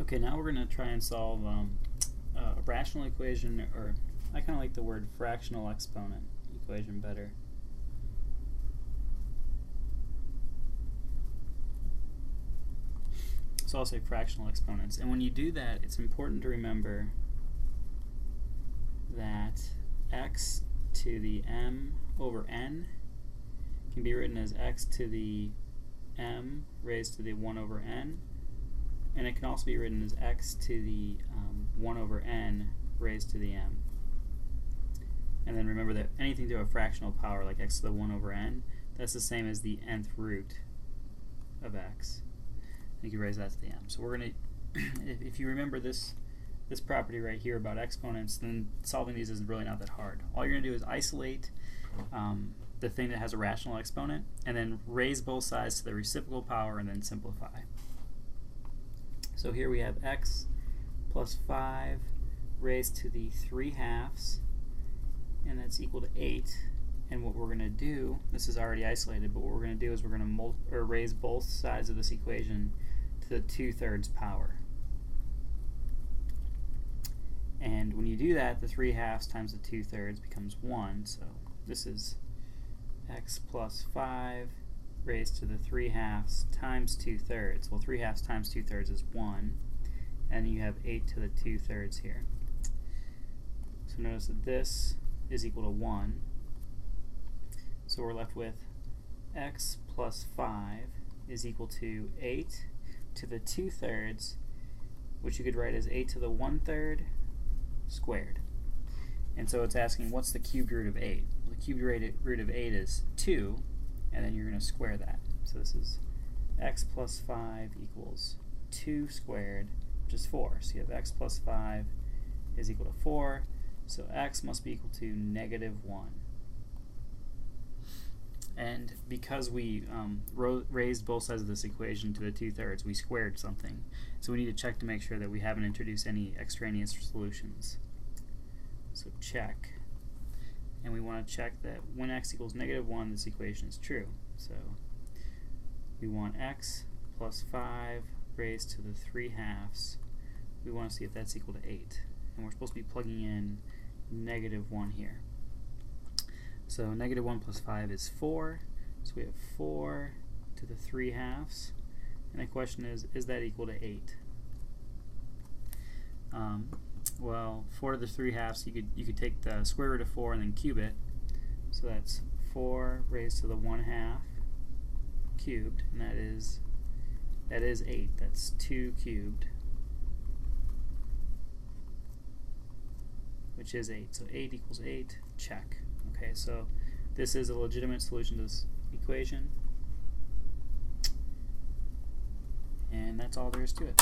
Okay, now we're going to try and solve a rational equation, or I kind of like the word fractional exponent equation better. So I'll say fractional exponents. And when you do that, it's important to remember that x to the m over n can be written as x to the m raised to the 1 over n, and it can also be written as x to the 1 over n raised to the m. And then remember that anything to a fractional power, like x to the 1 over n, that's the same as the nth root of x. You can raise that to the m. So we're going to, if you remember this property right here about exponents, then solving these is really not that hard. All you're going to do is isolate the thing that has a rational exponent, and then raise both sides to the reciprocal power, and then simplify. So here we have x plus 5 raised to the 3/2, and that's equal to 8. And what we're going to do, this is already isolated, but what we're going to do is we're going to raise both sides of this equation to the 2/3 power. And when you do that, the 3/2 times the 2/3 becomes 1. So this is x plus 5 raised to the 3/2 times 2/3. Well, 3/2 times 2/3 is 1. And you have 8 to the 2/3 here. So notice that this is equal to 1. So we're left with x plus 5 is equal to 8 to the 2/3, which you could write as 8 to the 1/3 squared. And so it's asking, what's the cubed root of 8? Well, the cubed root of 8 is 2, and then you're going to square that. So this is x plus 5 equals 2 squared, which is 4. So you have x plus 5 is equal to 4, so x must be equal to -1. And because we raised both sides of this equation to the 2/3, we squared something. So we need to check to make sure that we haven't introduced any extraneous solutions. So check. And we want to check that when x equals -1, this equation is true. So we want x plus 5 raised to the 3/2. We want to see if that's equal to 8. And we're supposed to be plugging in -1 here. So -1 plus 5 is 4. So we have 4 to the 3/2. And the question is that equal to 8? Well, 4 to the 3/2, you could take the square root of 4 and then cube it. So that's 4 raised to the 1/2 cubed, and that is 8. That's 2 cubed, which is 8. So 8 equals 8. Check. Okay, so this is a legitimate solution to this equation, and that's all there is to it.